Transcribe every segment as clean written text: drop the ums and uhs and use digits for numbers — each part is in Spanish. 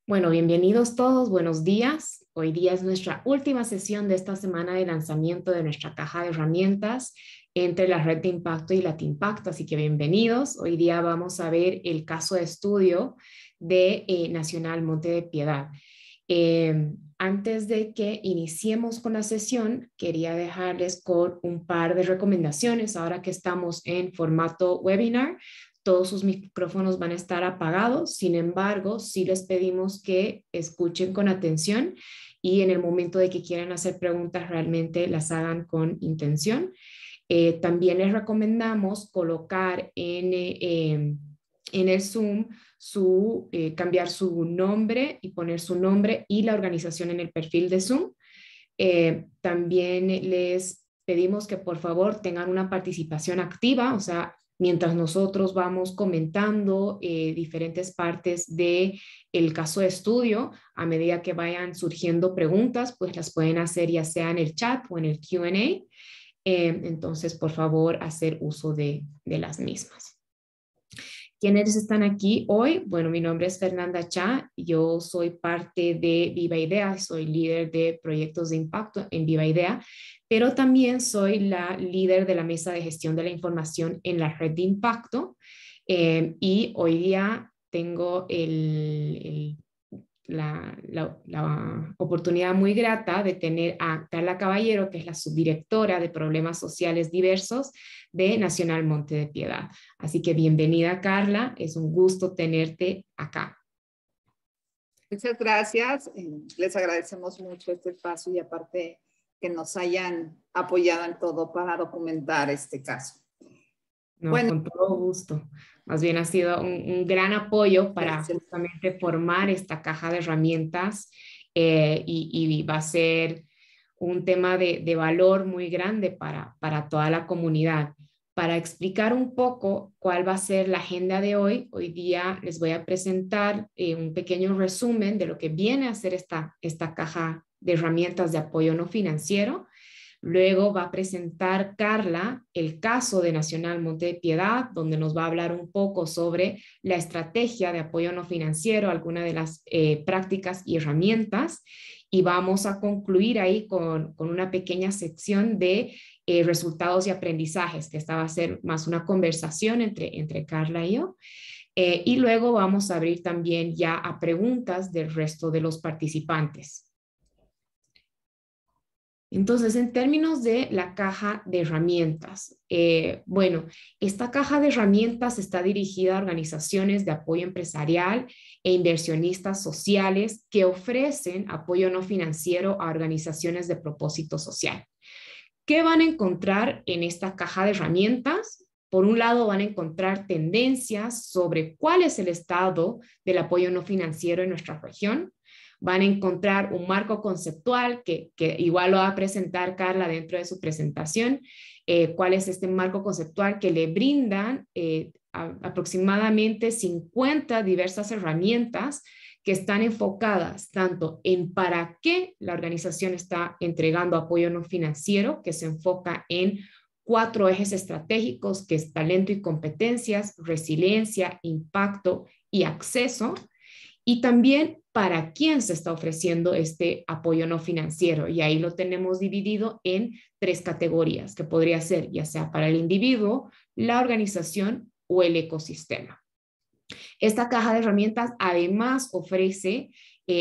Bueno, bienvenidos todos, buenos días. Hoy día es nuestra última sesión de esta semana de lanzamiento de nuestra caja de herramientas entre la red de impacto y Latimpacto, así que bienvenidos. Hoy día vamos a ver el caso de estudio de Nacional Monte de Piedad. Antes de que iniciemos con la sesión, quería dejarles con un par de recomendaciones. Ahora que estamos en formato webinar, todos sus micrófonos van a estar apagados. Sin embargo, sí les pedimos que escuchen con atención y en el momento de que quieran hacer preguntas, realmente las hagan con intención. También les recomendamos colocar en el Zoom cambiar su nombre y poner su nombre y la organización en el perfil de Zoom. También les pedimos que por favor tengan una participación activa, o sea, mientras nosotros vamos comentando diferentes partes del caso de estudio, a medida que vayan surgiendo preguntas, pues las pueden hacer ya sea en el chat o en el Q&A. Entonces, por favor, hacer uso de las mismas. ¿Quiénes están aquí hoy? Bueno, mi nombre es Fernanda Cha, yo soy parte de Viva Idea, soy líder de proyectos de impacto en Viva Idea, pero también soy la líder de la mesa de gestión de la información en la red de impacto y hoy día tengo la oportunidad muy grata de tener a Carla Caballero, que es la subdirectora de Problemas Sociales Diversos de Nacional Monte de Piedad. Así que bienvenida, Carla, es un gusto tenerte acá. Muchas gracias, les agradecemos mucho este espacio y aparte que nos hayan apoyado en todo para documentar este caso. No, bueno, con todo gusto. Más bien ha sido un gran apoyo para gracias. Justamente formar esta caja de herramientas y va a ser un tema de valor muy grande para toda la comunidad. Para explicar un poco cuál va a ser la agenda de hoy, hoy día les voy a presentar un pequeño resumen de lo que viene a ser esta caja de herramientas de apoyo no financiero. Luego va a presentar Carla el caso de Nacional Monte de Piedad, donde nos va a hablar un poco sobre la estrategia de apoyo no financiero, algunas de las prácticas y herramientas. Y vamos a concluir ahí con una pequeña sección de resultados y aprendizajes, que esta va a ser más una conversación entre Carla y yo. Y luego vamos a abrir también ya a preguntas del resto de los participantes. Entonces, en términos de la caja de herramientas, bueno, esta caja de herramientas está dirigida a organizaciones de apoyo empresarial e inversionistas sociales que ofrecen apoyo no financiero a organizaciones de propósito social. ¿Qué van a encontrar en esta caja de herramientas? Por un lado, van a encontrar tendencias sobre cuál es el estado del apoyo no financiero en nuestra región. Van a encontrar un marco conceptual que igual lo va a presentar Carla dentro de su presentación. ¿Cuál es este marco conceptual que le brindan aproximadamente 50 diversas herramientas que están enfocadas tanto en para qué la organización está entregando apoyo no financiero, que se enfoca en 4 ejes estratégicos, que es talento y competencias, resiliencia, impacto y acceso, y también para quién se está ofreciendo este apoyo no financiero. Y ahí lo tenemos dividido en 3 categorías, que podría ser ya sea para el individuo, la organización o el ecosistema. Esta caja de herramientas además ofrece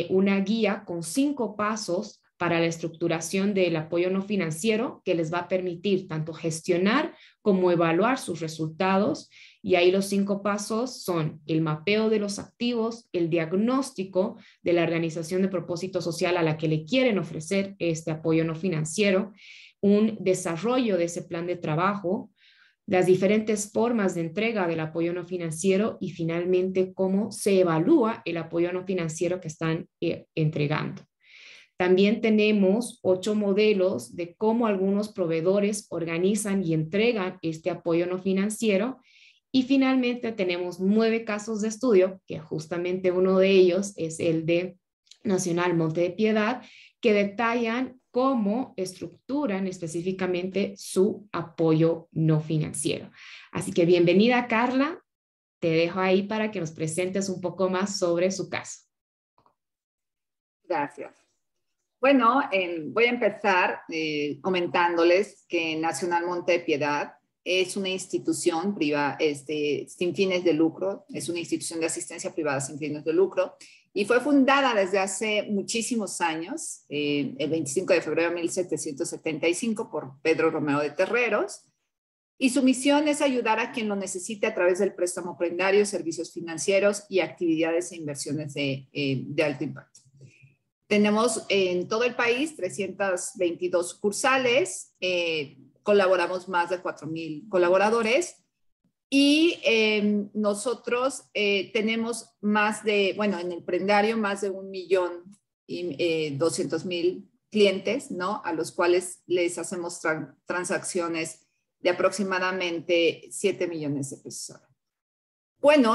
una guía con 5 pasos para la estructuración del apoyo no financiero que les va a permitir tanto gestionar como evaluar sus resultados. Y ahí los 5 pasos son el mapeo de los activos, el diagnóstico de la organización de propósito social a la que le quieren ofrecer este apoyo no financiero, un desarrollo de ese plan de trabajo, las diferentes formas de entrega del apoyo no financiero y finalmente cómo se evalúa el apoyo no financiero que están entregando. También tenemos 8 modelos de cómo algunos proveedores organizan y entregan este apoyo no financiero. Y finalmente tenemos 9 casos de estudio, que justamente uno de ellos es el de Nacional Monte de Piedad, que detallan cómo estructuran específicamente su apoyo no financiero. Así que bienvenida, Carla. Te dejo ahí para que nos presentes un poco más sobre su caso. Gracias. Bueno, voy a empezar comentándoles que Nacional Monte de Piedad es una institución privada sin fines de lucro, es una institución de asistencia privada sin fines de lucro y fue fundada desde hace muchísimos años, el 25 de febrero de 1775 por Pedro Romeo de Terreros, y su misión es ayudar a quien lo necesite a través del préstamo prendario, servicios financieros y actividades e inversiones de alto impacto. Tenemos en todo el país 322 sucursales, colaboramos más de 4,000 colaboradores y nosotros tenemos más de, bueno, en el prendario más de 1,200,000 clientes, ¿no? A los cuales les hacemos transacciones de aproximadamente 7 millones de pesos. Bueno,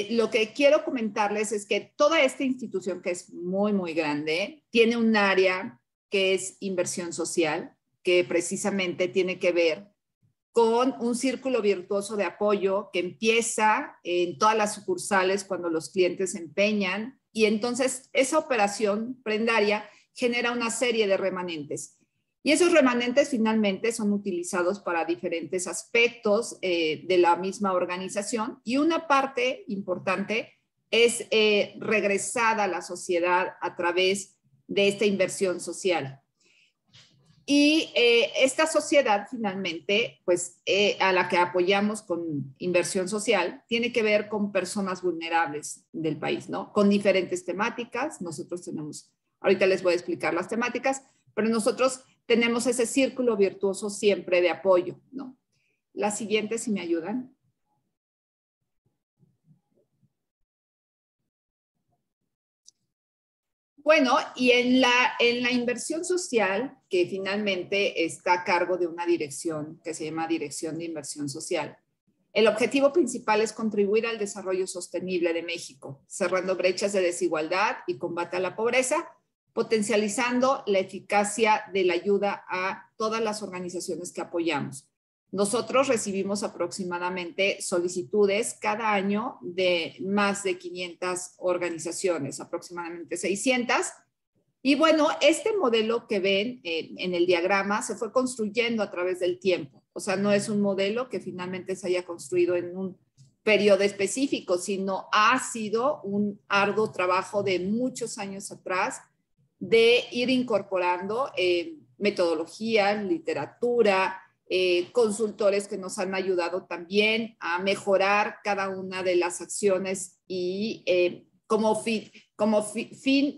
lo que quiero comentarles es que toda esta institución, que es muy, muy grande, tiene un área que es inversión social, que precisamente tiene que ver con un círculo virtuoso de apoyo que empieza en todas las sucursales cuando los clientes se empeñan, y entonces esa operación prendaria genera una serie de remanentes. Y esos remanentes finalmente son utilizados para diferentes aspectos de la misma organización, y una parte importante es regresada a la sociedad a través de esta inversión social. Y esta sociedad finalmente, pues a la que apoyamos con inversión social, tiene que ver con personas vulnerables del país, ¿no? Con diferentes temáticas. Nosotros tenemos, ahorita les voy a explicar las temáticas, pero nosotros tenemos ese círculo virtuoso siempre de apoyo, ¿no? La siguiente, si me ayudan. Bueno, y en la inversión social, que finalmente está a cargo de una dirección que se llama Dirección de Inversión Social, el objetivo principal es contribuir al desarrollo sostenible de México, cerrando brechas de desigualdad y combate a la pobreza, potencializando la eficacia de la ayuda a todas las organizaciones que apoyamos. Nosotros recibimos aproximadamente solicitudes cada año de más de 500 organizaciones, aproximadamente 600. Y bueno, este modelo que ven en el diagrama se fue construyendo a través del tiempo. O sea, no es un modelo que finalmente se haya construido en un periodo específico, sino ha sido un arduo trabajo de muchos años atrás de ir incorporando metodología, literatura, consultores que nos han ayudado también a mejorar cada una de las acciones, y como fin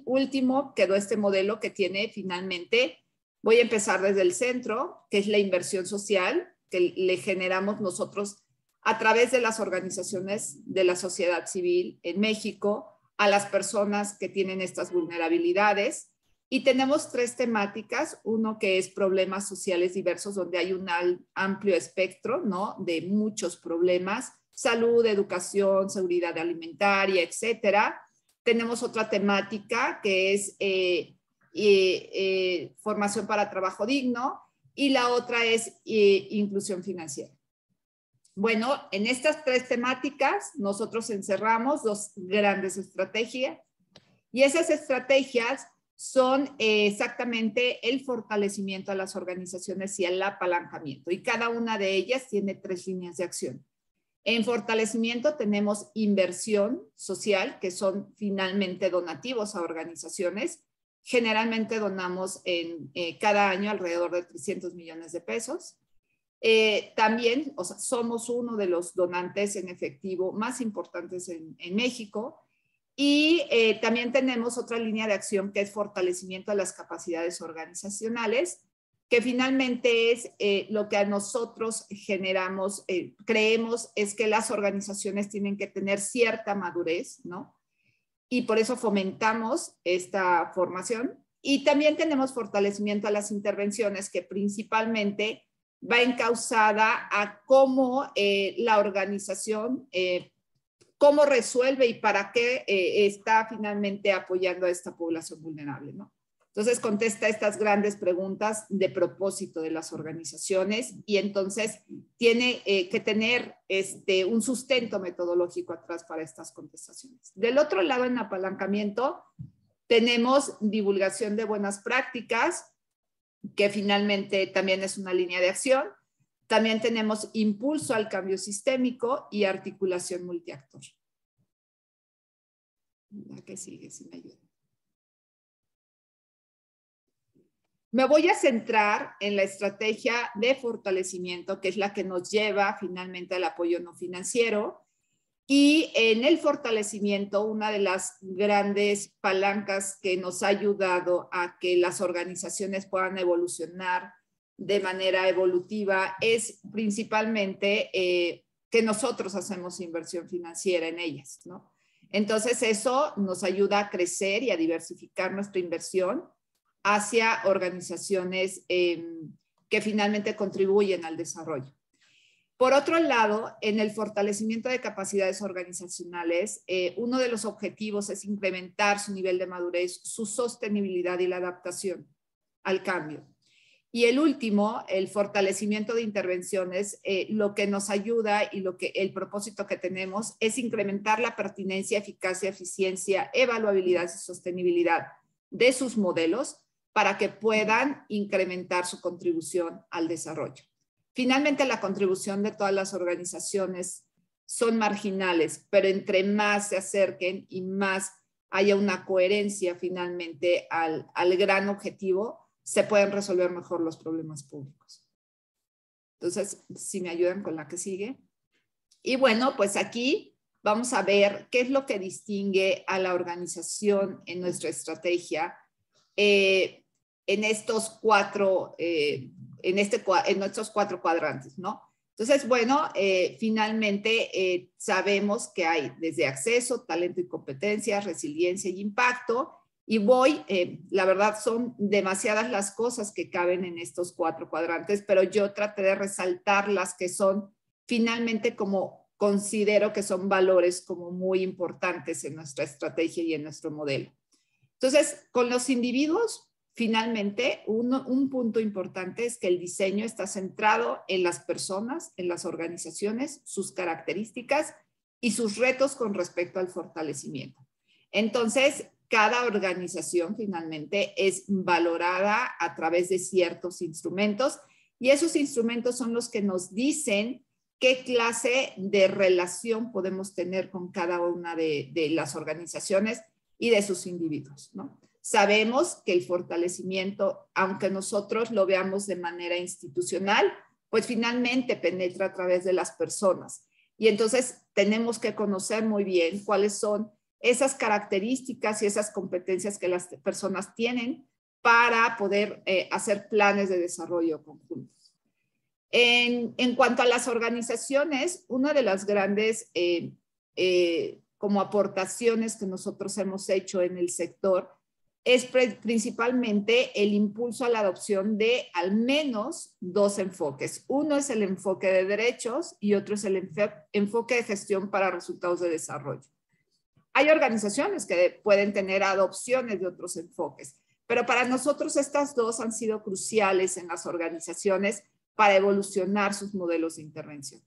último quedó este modelo que tiene finalmente, voy a empezar desde el centro, que es la inversión social, que le generamos nosotros a través de las organizaciones de la sociedad civil en México a las personas que tienen estas vulnerabilidades. Y tenemos 3 temáticas, uno que es problemas sociales diversos, donde hay un amplio espectro, ¿no? De muchos problemas, salud, educación, seguridad alimentaria, etcétera. Tenemos otra temática que es formación para trabajo digno, y la otra es inclusión financiera. Bueno, en estas 3 temáticas nosotros encerramos 2 grandes estrategias, y esas estrategias son exactamente el fortalecimiento a las organizaciones y el apalancamiento, y cada una de ellas tiene 3 líneas de acción. En fortalecimiento tenemos inversión social, que son finalmente donativos a organizaciones. Generalmente donamos cada año alrededor de 300 millones de pesos. También, o sea, somos uno de los donantes en efectivo más importantes en México. Y también tenemos otra línea de acción que es fortalecimiento de las capacidades organizacionales, que finalmente es lo que a nosotros generamos, creemos es que las organizaciones tienen que tener cierta madurez, ¿no? Y por eso fomentamos esta formación. Y también tenemos fortalecimiento a las intervenciones, que principalmente va encauzada a cómo la organización cómo resuelve y para qué está finalmente apoyando a esta población vulnerable, ¿no? Entonces contesta estas grandes preguntas de propósito de las organizaciones, y entonces tiene que tener un sustento metodológico atrás para estas contestaciones. Del otro lado, en apalancamiento, Tenemos divulgación de buenas prácticas, que finalmente también es una línea de acción. También tenemos impulso al cambio sistémico y articulación multiactor. La que sigue, si me ayuda. Me voy a centrar en la estrategia de fortalecimiento, que es la que nos lleva finalmente al apoyo no financiero. Y en el fortalecimiento, una de las grandes palancas que nos ha ayudado a que las organizaciones puedan evolucionar de manera evolutiva es principalmente que nosotros hacemos inversión financiera en ellas, ¿no? Entonces eso nos ayuda a crecer y a diversificar nuestra inversión hacia organizaciones que finalmente contribuyen al desarrollo. Por otro lado, en el fortalecimiento de capacidades organizacionales, uno de los objetivos es incrementar su nivel de madurez, su sostenibilidad y la adaptación al cambio. Y el último, el fortalecimiento de intervenciones, lo que nos ayuda y el propósito que tenemos es incrementar la pertinencia, eficacia, eficiencia, evaluabilidad y sostenibilidad de sus modelos para que puedan incrementar su contribución al desarrollo. Finalmente, la contribución de todas las organizaciones son marginales, pero entre más se acerquen y más haya una coherencia finalmente al gran objetivo, se pueden resolver mejor los problemas públicos. Entonces, si me ayudan con la que sigue. Y bueno, pues aquí vamos a ver qué es lo que distingue a la organización en nuestra estrategia en estos cuatro en nuestros cuatro cuadrantes, ¿no? Entonces, bueno, finalmente sabemos que hay desde acceso, talento y competencias, resiliencia y impacto, y la verdad son demasiadas las cosas que caben en estos cuatro cuadrantes, pero yo traté de resaltar las que son finalmente como considero que son valores como muy importantes en nuestra estrategia y en nuestro modelo. Entonces, con los individuos, finalmente, un punto importante es que el diseño está centrado en las personas, en las organizaciones, sus características y sus retos con respecto al fortalecimiento. Entonces, cada organización finalmente es valorada a través de ciertos instrumentos y esos instrumentos son los que nos dicen qué clase de relación podemos tener con cada una de las organizaciones y de sus individuos, ¿no? Sabemos que el fortalecimiento, aunque nosotros lo veamos de manera institucional, pues finalmente penetra a través de las personas. Y entonces tenemos que conocer muy bien cuáles son esas características y esas competencias que las personas tienen para poder hacer planes de desarrollo conjuntos. En cuanto a las organizaciones, una de las grandes como aportaciones que nosotros hemos hecho en el sector es principalmente el impulso a la adopción de al menos dos enfoques. Uno es el enfoque de derechos y otro es el enfoque de gestión para resultados de desarrollo. Hay organizaciones que pueden tener adopciones de otros enfoques, pero para nosotros estas dos han sido cruciales en las organizaciones para evolucionar sus modelos de intervención.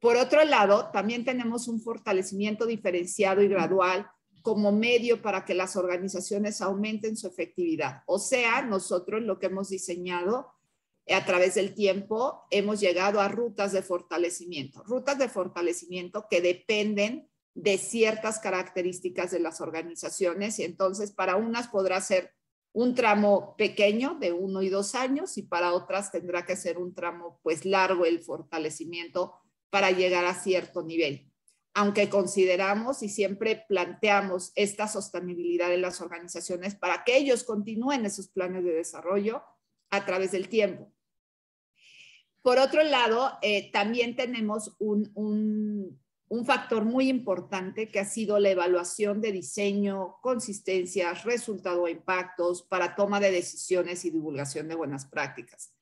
Por otro lado, también tenemos un fortalecimiento diferenciado y gradual como medio para que las organizaciones aumenten su efectividad. O sea, nosotros lo que hemos diseñado a través del tiempo, hemos llegado a rutas de fortalecimiento que dependen de ciertas características de las organizaciones y entonces para unas podrá ser un tramo pequeño de 1 y 2 años y para otras tendrá que ser un tramo pues largo el fortalecimiento para llegar a cierto nivel. Aunque consideramos y siempre planteamos esta sostenibilidad de las organizaciones para que ellos continúen esos planes de desarrollo a través del tiempo. Por otro lado, también tenemos un factor muy importante que ha sido la evaluación de diseño, consistencias, resultado e impactos para toma de decisiones y divulgación de buenas prácticas.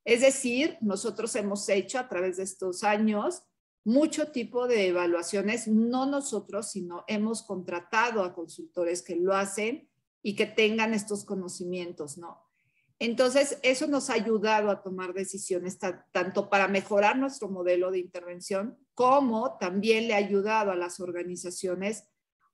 Es decir, nosotros hemos hecho a través de estos años mucho tipo de evaluaciones, no nosotros, sino hemos contratado a consultores que lo hacen y que tengan estos conocimientos, ¿no? Entonces, eso nos ha ayudado a tomar decisiones tanto para mejorar nuestro modelo de intervención, como también le ha ayudado a las organizaciones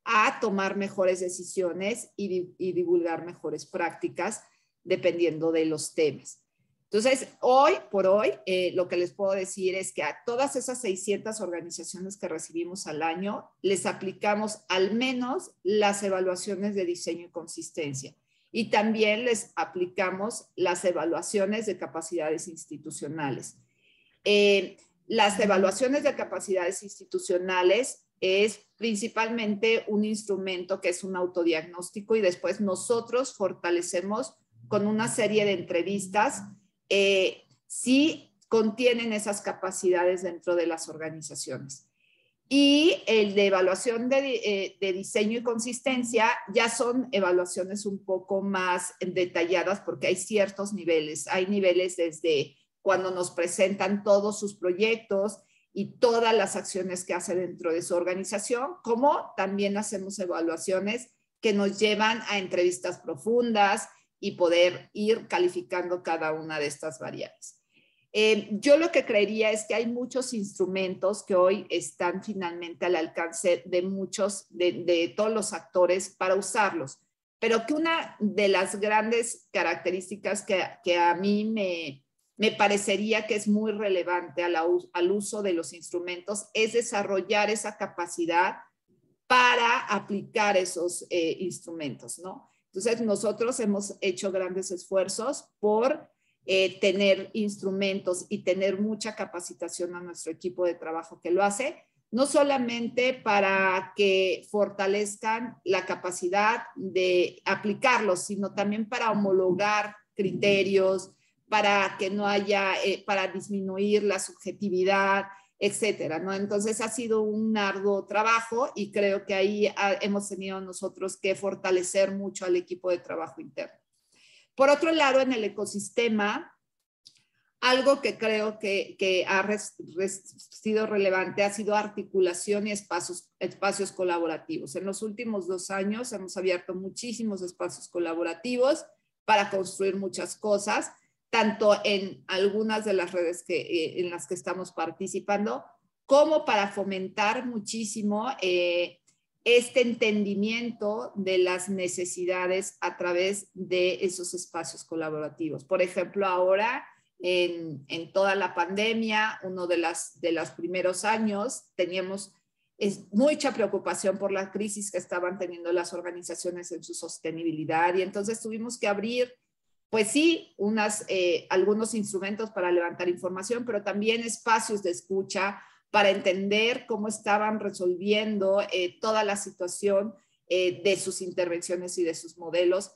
a tomar mejores decisiones y divulgar mejores prácticas dependiendo de los temas. Entonces, hoy por hoy, lo que les puedo decir es que a todas esas 600 organizaciones que recibimos al año, les aplicamos al menos las evaluaciones de diseño y consistencia. Y también les aplicamos las evaluaciones de capacidades institucionales. Las evaluaciones de capacidades institucionales es principalmente un instrumento que es un autodiagnóstico y después nosotros fortalecemos con una serie de entrevistas si contienen esas capacidades dentro de las organizaciones. Y el de evaluación de diseño y consistencia ya son evaluaciones un poco más detalladas porque hay ciertos niveles. Hay niveles desde cuando nos presentan todos sus proyectos y todas las acciones que hace dentro de su organización, como también hacemos evaluaciones que nos llevan a entrevistas profundas y poder ir calificando cada una de estas variables. Yo lo que creería es que hay muchos instrumentos que hoy están finalmente al alcance de muchos, de todos los actores para usarlos, pero que una de las grandes características que a mí me parecería que es muy relevante al uso de los instrumentos es desarrollar esa capacidad para aplicar esos instrumentos, ¿no? Entonces, nosotros hemos hecho grandes esfuerzos por tener instrumentos y tener mucha capacitación a nuestro equipo de trabajo que lo hace, no solamente para que fortalezcan la capacidad de aplicarlos, sino también para homologar criterios, para que no haya, para disminuir la subjetividad, etcétera, ¿no? Entonces ha sido un arduo trabajo y creo que ahí hemos tenido nosotros que fortalecer mucho al equipo de trabajo interno. Por otro lado, en el ecosistema, algo que creo que ha sido relevante ha sido articulación y espacios colaborativos. En los últimos 2 años hemos abierto muchísimos espacios colaborativos para construir muchas cosas, tanto en algunas de las redes en las que estamos participando, como para fomentar muchísimo este entendimiento de las necesidades a través de esos espacios colaborativos. Por ejemplo, ahora en toda la pandemia, uno de los primeros años, teníamos mucha preocupación por la crisis que estaban teniendo las organizaciones en su sostenibilidad y entonces tuvimos que abrir pues sí, algunos instrumentos para levantar información, pero también espacios de escucha para entender cómo estaban resolviendo toda la situación de sus intervenciones y de sus modelos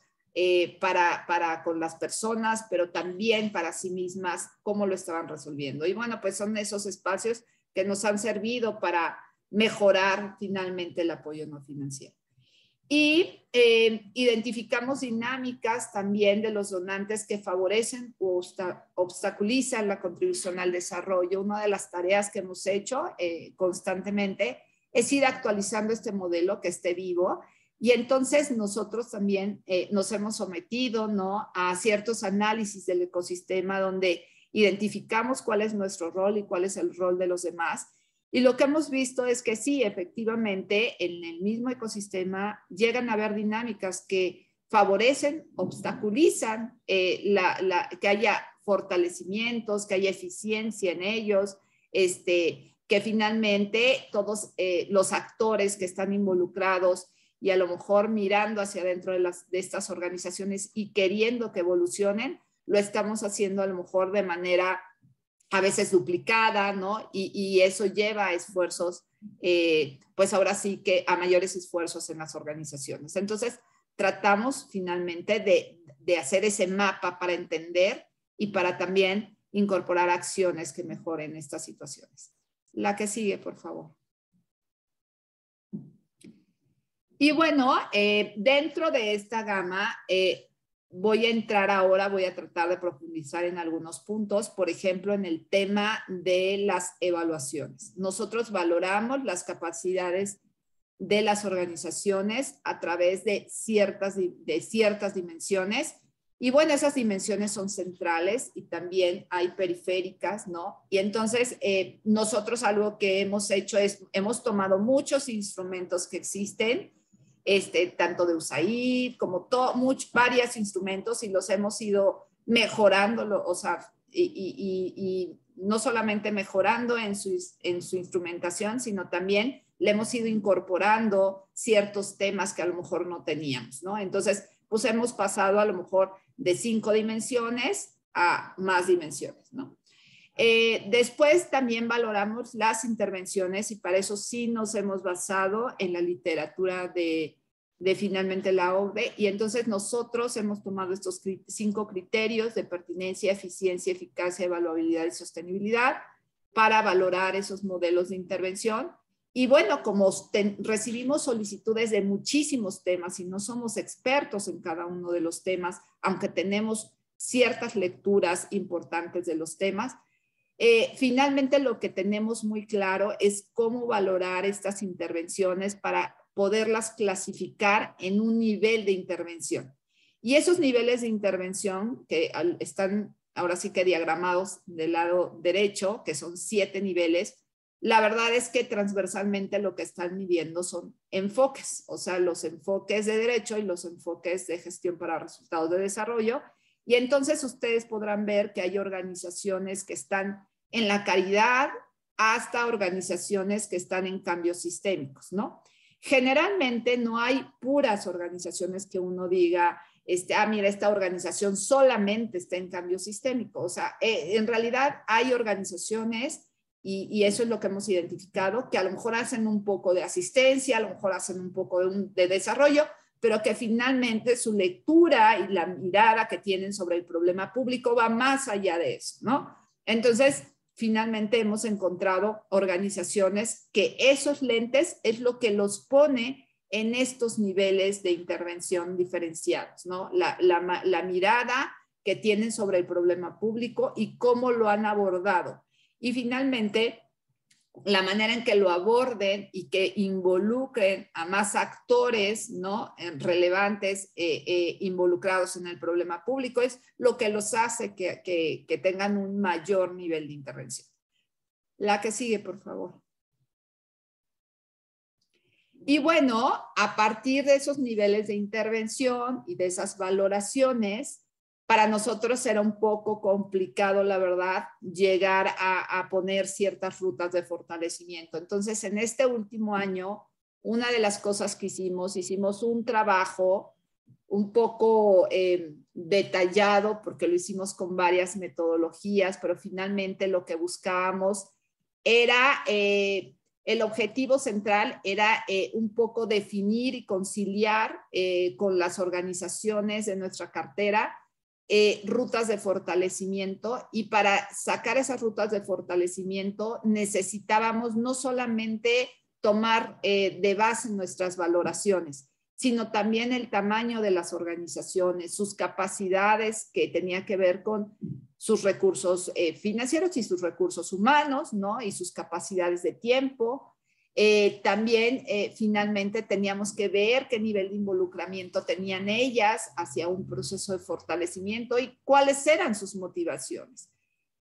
para con las personas, pero también para sí mismas, cómo lo estaban resolviendo. Y bueno, pues son esos espacios que nos han servido para mejorar finalmente el apoyo no financiero. Y identificamos dinámicas también de los donantes que favorecen o obstaculizan la contribución al desarrollo. Una de las tareas que hemos hecho constantemente es ir actualizando este modelo que esté vivo y entonces nosotros también nos hemos sometido, ¿no?, a ciertos análisis del ecosistema donde identificamos cuál es nuestro rol y cuál es el rol de los demás. Y lo que hemos visto es que sí, efectivamente, en el mismo ecosistema llegan a haber dinámicas que favorecen, obstaculizan que haya fortalecimientos, que haya eficiencia en ellos, que finalmente todos los actores que están involucrados y a lo mejor mirando hacia adentro de estas organizaciones y queriendo que evolucionen, lo estamos haciendo a lo mejor de manera a veces duplicada, ¿no? Y eso lleva a esfuerzos, pues ahora sí que a mayores esfuerzos en las organizaciones. Entonces, tratamos finalmente de hacer ese mapa para entender y para también incorporar acciones que mejoren estas situaciones. La que sigue, por favor. Y bueno, dentro de esta gama, voy a entrar ahora, voy a tratar de profundizar en algunos puntos, por ejemplo, en el tema de las evaluaciones. Nosotros valoramos las capacidades de las organizaciones a través de ciertas dimensiones Y bueno, esas dimensiones son centrales y también hay periféricas, ¿no? Y entonces nosotros algo que hemos hecho es, hemos tomado muchos instrumentos que existen, tanto de USAID como varios instrumentos y los hemos ido mejorando, o sea, y no solamente mejorando en su instrumentación, sino también le hemos ido incorporando ciertos temas que a lo mejor no teníamos, ¿no? Entonces, pues hemos pasado a lo mejor de 5 dimensiones a más dimensiones, ¿no? Después también valoramos las intervenciones y para eso sí nos hemos basado en la literatura de finalmente la OCDE y entonces nosotros hemos tomado estos 5 criterios de pertinencia, eficiencia, eficacia, evaluabilidad y sostenibilidad para valorar esos modelos de intervención. Y bueno, como recibimos solicitudes de muchísimos temas y no somos expertos en cada uno de los temas, aunque tenemos ciertas lecturas importantes de los temas, finalmente lo que tenemos muy claro es cómo valorar estas intervenciones para poderlas clasificar en un nivel de intervención. Y esos niveles de intervención que están ahora sí que diagramados del lado derecho, que son 7 niveles, la verdad es que transversalmente lo que están midiendo son enfoques, o sea, los enfoques de derecho y los enfoques de gestión para resultados de desarrollo. Y entonces ustedes podrán ver que hay organizaciones que están en la caridad hasta organizaciones que están en cambios sistémicos, ¿no? Generalmente no hay puras organizaciones que uno diga, mira, esta organización solamente está en cambio sistémico. O sea, en realidad hay organizaciones y eso es lo que hemos identificado, que a lo mejor hacen un poco de asistencia, a lo mejor hacen un poco de desarrollo, pero que finalmente su lectura y la mirada que tienen sobre el problema público va más allá de eso, ¿no? Entonces, finalmente hemos encontrado organizaciones que esos lentes es lo que los pone en estos niveles de intervención diferenciados, ¿no? La mirada que tienen sobre el problema público y cómo lo han abordado. Y finalmente, la manera en que lo aborden y que involucren a más actores, ¿no? Relevantes involucrados en el problema público es lo que los hace que tengan un mayor nivel de intervención. La que sigue, por favor. Y bueno, a partir de esos niveles de intervención y de esas valoraciones, para nosotros era un poco complicado, la verdad, llegar a poner ciertas rutas de fortalecimiento. Entonces, en este último año, una de las cosas que hicimos un trabajo un poco detallado, porque lo hicimos con varias metodologías, pero finalmente lo que buscábamos era, el objetivo central era un poco definir y conciliar con las organizaciones de nuestra cartera rutas de fortalecimiento y para sacar esas rutas de fortalecimiento necesitábamos no solamente tomar de base nuestras valoraciones, sino también el tamaño de las organizaciones, sus capacidades que tenía que ver con sus recursos financieros y sus recursos humanos, ¿no? Y sus capacidades de tiempo. También finalmente teníamos que ver qué nivel de involucramiento tenían ellas hacia un proceso de fortalecimiento y cuáles eran sus motivaciones.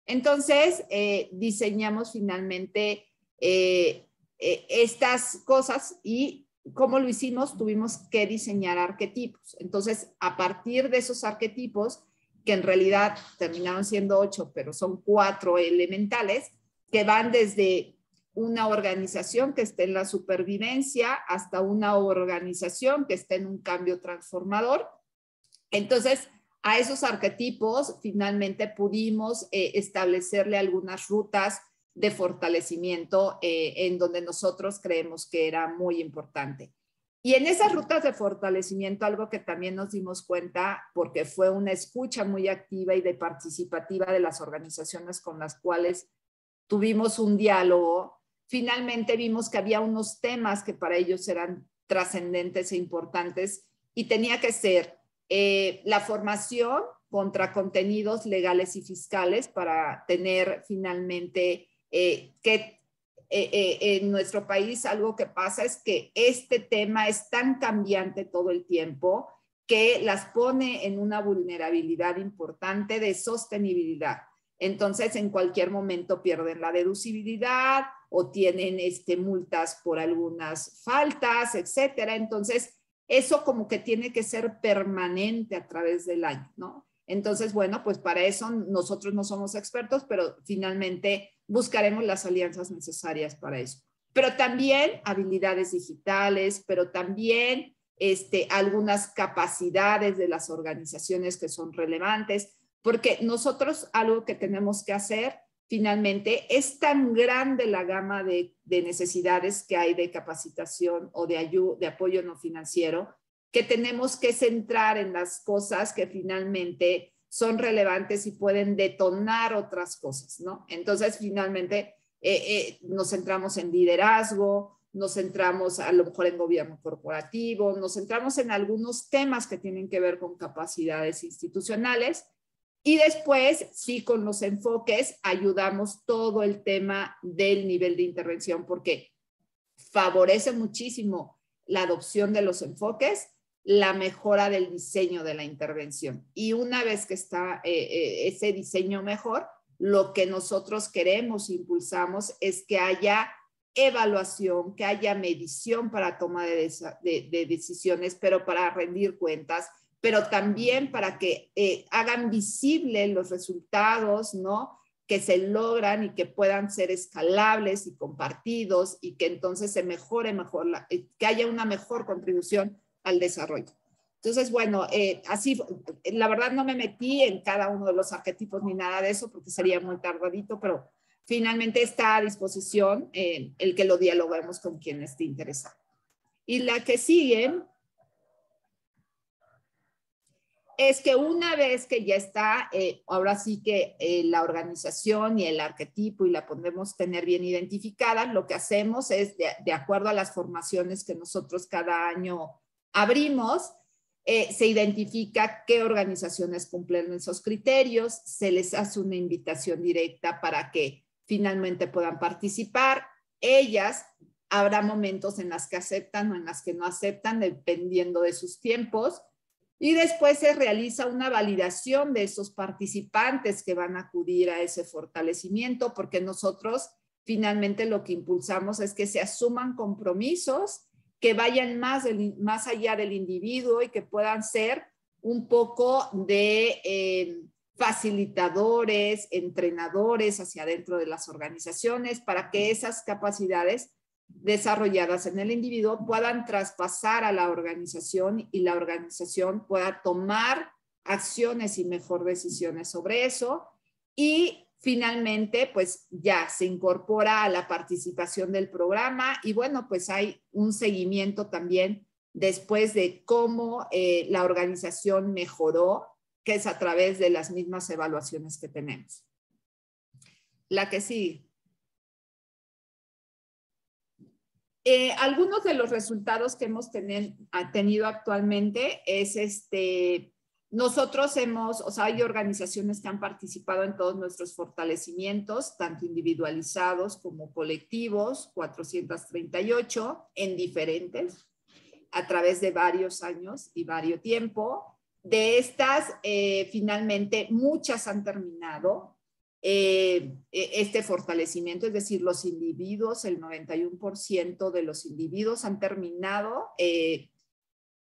Entonces, diseñamos finalmente estas cosas y ¿cómo lo hicimos? Tuvimos que diseñar arquetipos. Entonces, a partir de esos arquetipos, que en realidad terminaron siendo 8, pero son 4 elementales, que van desde una organización que esté en la supervivencia hasta una organización que esté en un cambio transformador. Entonces, a esos arquetipos finalmente pudimos establecerle algunas rutas de fortalecimiento en donde nosotros creemos que era muy importante. Y en esas rutas de fortalecimiento, algo que también nos dimos cuenta, porque fue una escucha muy activa y de participativa de las organizaciones con las cuales tuvimos un diálogo, finalmente vimos que había unos temas que para ellos eran trascendentes e importantes y tenía que ser la formación contra contenidos legales y fiscales para tener finalmente que en nuestro país algo que pasa es que este tema es tan cambiante todo el tiempo que las pone en una vulnerabilidad importante de sostenibilidad. Entonces, en cualquier momento pierden la deducibilidad o tienen multas por algunas faltas, etcétera. Entonces, eso como que tiene que ser permanente a través del año, ¿no? Entonces, bueno, pues para eso nosotros no somos expertos, pero finalmente buscaremos las alianzas necesarias para eso. Pero también habilidades digitales, pero también algunas capacidades de las organizaciones que son relevantes, porque nosotros algo que tenemos que hacer finalmente es tan grande la gama de necesidades que hay de capacitación o de apoyo no financiero, que tenemos que centrar en las cosas que finalmente son relevantes y pueden detonar otras cosas, ¿no? Entonces, finalmente, nos centramos en liderazgo, nos centramos a lo mejor en gobierno corporativo, nos centramos en algunos temas que tienen que ver con capacidades institucionales y después, sí, con los enfoques ayudamos todo el tema del nivel de intervención porque favorece muchísimo la adopción de los enfoques, la mejora del diseño de la intervención. Y una vez que está ese diseño mejor, lo que nosotros queremos, impulsamos, es que haya evaluación, que haya medición para toma de decisiones, pero para rendir cuentas, pero también para que hagan visible los resultados, ¿no?, que se logran y que puedan ser escalables y compartidos y que entonces se mejore que haya una mejor contribución al desarrollo. Entonces, bueno, así, la verdad no me metí en cada uno de los arquetipos ni nada de eso porque sería muy tardadito, pero finalmente está a disposición el que lo dialoguemos con quien esté interesado. Y la que sigue es que una vez que ya está, ahora sí que la organización y el arquetipo y la podemos tener bien identificada, lo que hacemos es, de acuerdo a las formaciones que nosotros cada año abrimos, se identifica qué organizaciones cumplen esos criterios, se les hace una invitación directa para que finalmente puedan participar. Ellas, habrá momentos en las que aceptan o en las que no aceptan, dependiendo de sus tiempos. Y después se realiza una validación de esos participantes que van a acudir a ese fortalecimiento, porque nosotros finalmente lo que impulsamos es que se asuman compromisos que vayan más allá del individuo y que puedan ser un poco de facilitadores, entrenadores hacia adentro de las organizaciones para que esas capacidades desarrolladas en el individuo puedan traspasar a la organización y la organización pueda tomar acciones y mejor decisiones sobre eso. Y finalmente, pues ya se incorpora a la participación del programa y bueno, pues hay un seguimiento también después de cómo la organización mejoró, que es a través de las mismas evaluaciones que tenemos. La que sigue. Algunos de los resultados que hemos tenido actualmente es nosotros hay organizaciones que han participado en todos nuestros fortalecimientos, tanto individualizados como colectivos, 438 en diferentes, a través de varios años y varios tiempo. De estas, finalmente, muchas han terminado este fortalecimiento, es decir, los individuos, el 91% de los individuos han terminado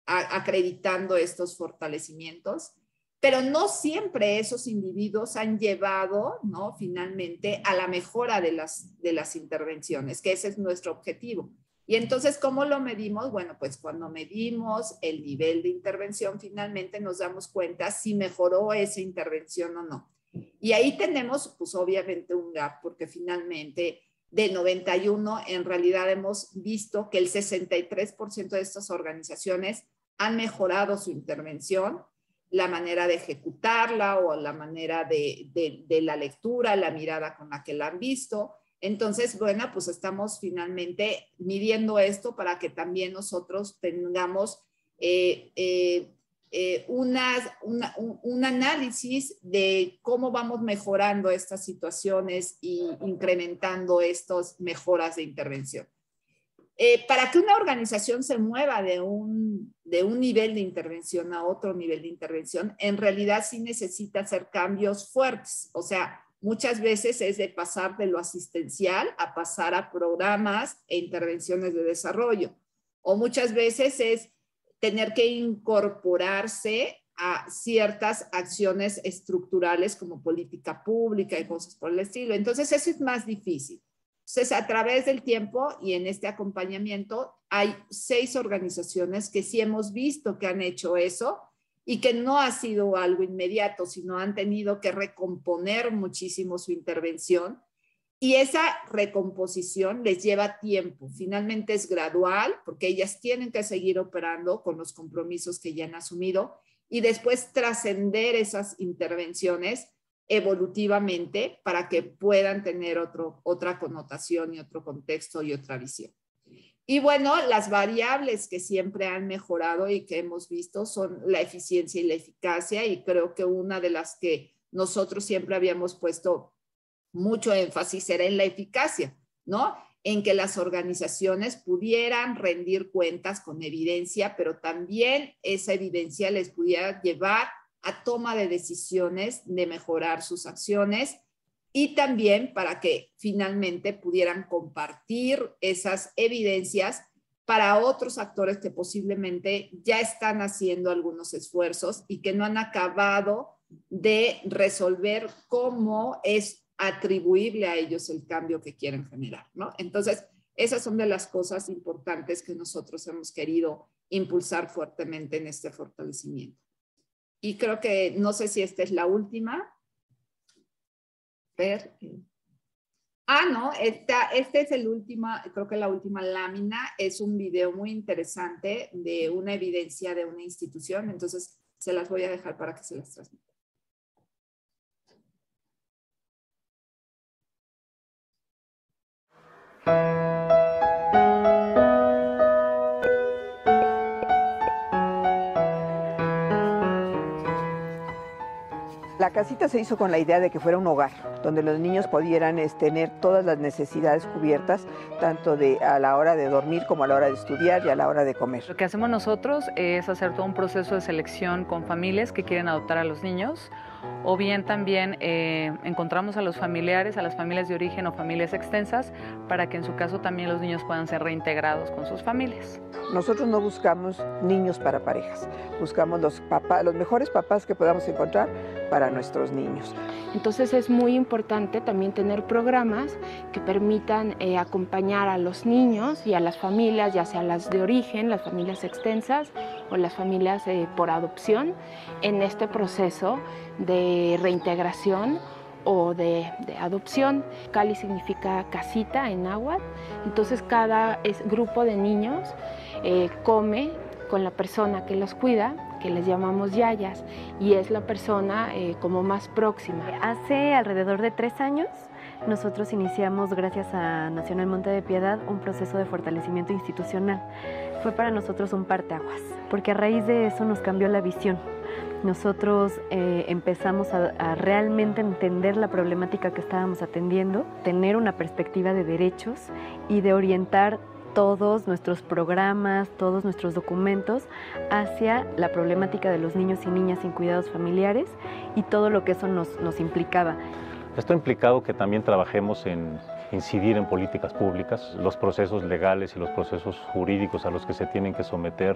acreditando estos fortalecimientos, pero no siempre esos individuos han llevado, ¿no?, finalmente a la mejora de las intervenciones, que ese es nuestro objetivo. Y entonces, ¿cómo lo medimos? Bueno, pues cuando medimos el nivel de intervención, finalmente nos damos cuenta si mejoró esa intervención o no. Y ahí tenemos, pues obviamente un gap, porque finalmente de 91 en realidad hemos visto que el 63% de estas organizaciones han mejorado su intervención, la manera de ejecutarla o la manera de la lectura, la mirada con la que la han visto. Entonces, bueno, pues estamos finalmente midiendo esto para que también nosotros tengamos un análisis de cómo vamos mejorando estas situaciones y incrementando estas mejoras de intervención. Para que una organización se mueva de un nivel de intervención a otro nivel de intervención, en realidad sí necesita hacer cambios fuertes. O sea, muchas veces es de pasar de lo asistencial a pasar a programas e intervenciones de desarrollo. O muchas veces es tener que incorporarse a ciertas acciones estructurales como política pública y cosas por el estilo. Entonces, eso es más difícil. Entonces, a través del tiempo y en este acompañamiento, hay 6 organizaciones que sí hemos visto que han hecho eso y que no ha sido algo inmediato, sino han tenido que recomponer muchísimo su intervención. Y esa recomposición les lleva tiempo. Finalmente es gradual, porque ellas tienen que seguir operando con los compromisos que ya han asumido y después trascender esas intervenciones evolutivamente para que puedan tener otra connotación y otro contexto y otra visión. Y bueno, las variables que siempre han mejorado y que hemos visto son la eficiencia y la eficacia, y creo que una de las que nosotros siempre habíamos puesto mucho énfasis era en la eficacia, ¿no? En que las organizaciones pudieran rendir cuentas con evidencia, pero también esa evidencia les pudiera llevar a toma de decisiones de mejorar sus acciones, y también para que finalmente pudieran compartir esas evidencias para otros actores que posiblemente ya están haciendo algunos esfuerzos y que no han acabado de resolver cómo es atribuible a ellos el cambio que quieren generar, ¿no? Entonces, esas son de las cosas importantes que nosotros hemos querido impulsar fuertemente en este fortalecimiento. Y creo que, no sé si esta es la última. Ver. No, este es el último, creo que la última lámina es un video muy interesante de una evidencia de una institución, entonces se las voy a dejar para que se las transmita. La casita se hizo con la idea de que fuera un hogar, donde los niños pudieran tener todas las necesidades cubiertas, tanto a la hora de dormir como a la hora de estudiar y a la hora de comer. Lo que hacemos nosotros es hacer todo un proceso de selección con familias que quieren adoptar a los niños, o bien también encontramos a los familiares, a las familias de origen o familias extensas, para que en su caso también los niños puedan ser reintegrados con sus familias. Nosotros no buscamos niños para parejas, buscamos los mejores papás que podamos encontrar para nuestros niños. Entonces es muy importante también tener programas que permitan acompañar a los niños y a las familias, ya sea las de origen, las familias extensas o las familias por adopción, en este proceso de reintegración o de adopción. Cali significa casita en náhuatl, entonces cada grupo de niños come con la persona que los cuida, que les llamamos yayas, y es la persona como más próxima. Hace alrededor de 3 años nosotros iniciamos, gracias a Nacional Monte de Piedad, un proceso de fortalecimiento institucional. Fue para nosotros un parteaguas, porque a raíz de eso nos cambió la visión. Nosotros empezamos a realmente entender la problemática que estábamos atendiendo, tener una perspectiva de derechos y de orientar todos nuestros programas, todos nuestros documentos hacia la problemática de los niños y niñas sin cuidados familiares y todo lo que eso nos implicaba. Esto ha implicado que también trabajemos en incidir en políticas públicas, los procesos legales y los procesos jurídicos a los que se tienen que someter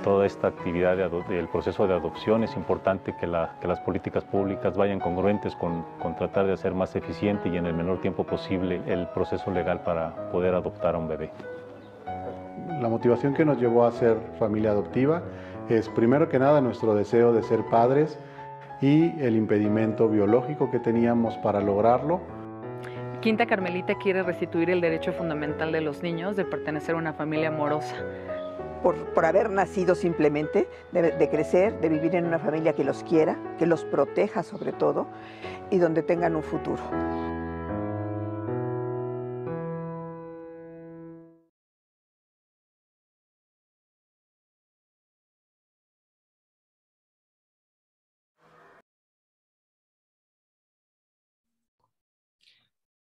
toda esta actividad del proceso de adopción. Es importante que las políticas públicas vayan congruentes con tratar de hacer más eficiente y en el menor tiempo posible el proceso legal para poder adoptar a un bebé. La motivación que nos llevó a ser familia adoptiva es, primero que nada, nuestro deseo de ser padres y el impedimento biológico que teníamos para lograrlo. Quinta Carmelita quiere restituir el derecho fundamental de los niños de pertenecer a una familia amorosa. Por haber nacido simplemente, de crecer, de vivir en una familia que los quiera, que los proteja sobre todo, y donde tengan un futuro.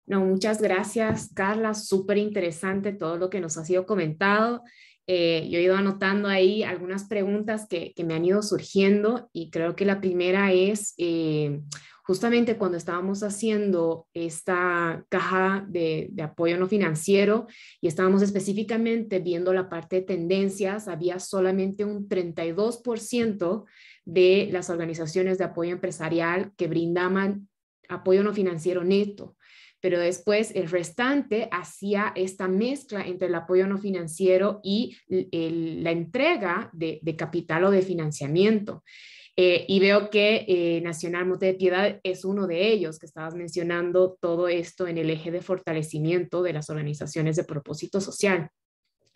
No, muchas gracias, Carla. Súper interesante todo lo que nos ha sido comentado. Yo he ido anotando ahí algunas preguntas que me han ido surgiendo y creo que la primera es justamente cuando estábamos haciendo esta caja de apoyo no financiero y estábamos específicamente viendo la parte de tendencias, había solamente un 32% de las organizaciones de apoyo empresarial que brindaban apoyo no financiero neto, pero después el restante hacía esta mezcla entre el apoyo no financiero y la entrega de capital o de financiamiento. Y veo que Nacional Monte de Piedad es uno de ellos, que estabas mencionando todo esto en el eje de fortalecimiento de las organizaciones de propósito social.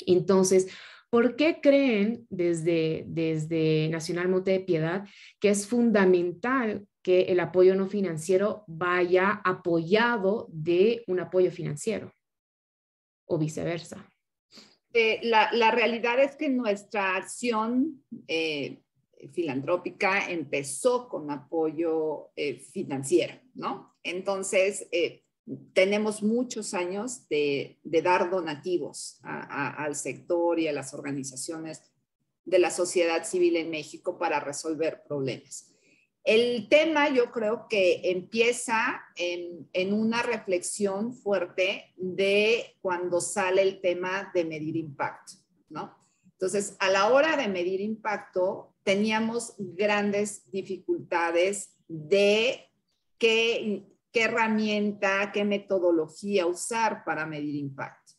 Entonces, ¿por qué creen desde Nacional Monte de Piedad que es fundamental que el apoyo no financiero vaya apoyado de un apoyo financiero o viceversa? La realidad es que nuestra acción filantrópica empezó con apoyo financiero, ¿no? Entonces, tenemos muchos años de dar donativos al sector y a las organizaciones de la sociedad civil en México para resolver problemas. El tema yo creo que empieza en una reflexión fuerte de cuando sale el tema de medir impacto, ¿no? Entonces, a la hora de medir impacto, teníamos grandes dificultades de qué herramienta, qué metodología usar para medir impacto.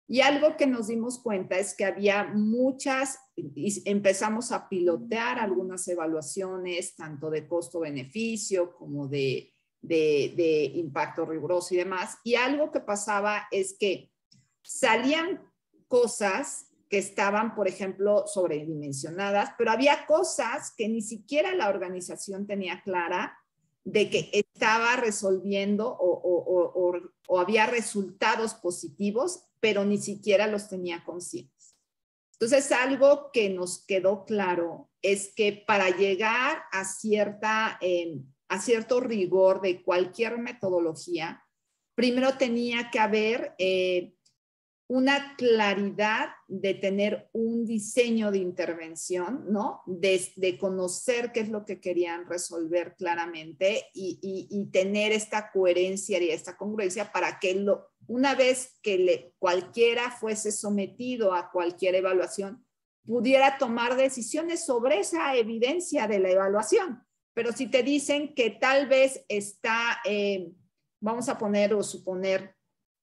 Y algo que nos dimos cuenta es que había muchas, y empezamos a pilotear algunas evaluaciones, tanto de costo-beneficio como de impacto riguroso y demás. Y algo que pasaba es que salían cosas que estaban, por ejemplo, sobredimensionadas, pero había cosas que ni siquiera la organización tenía clara de que estaba resolviendo o había resultados positivos, pero ni siquiera los tenía conscientes. Entonces, algo que nos quedó claro es que para llegar a cierto rigor de cualquier metodología, primero tenía que haber una claridad de tener un diseño de intervención, ¿no? De conocer qué es lo que querían resolver claramente y tener esta coherencia y esta congruencia para que una vez que cualquiera fuese sometido a cualquier evaluación, pudiera tomar decisiones sobre esa evidencia de la evaluación. Pero si te dicen que tal vez está, vamos a poner o suponer,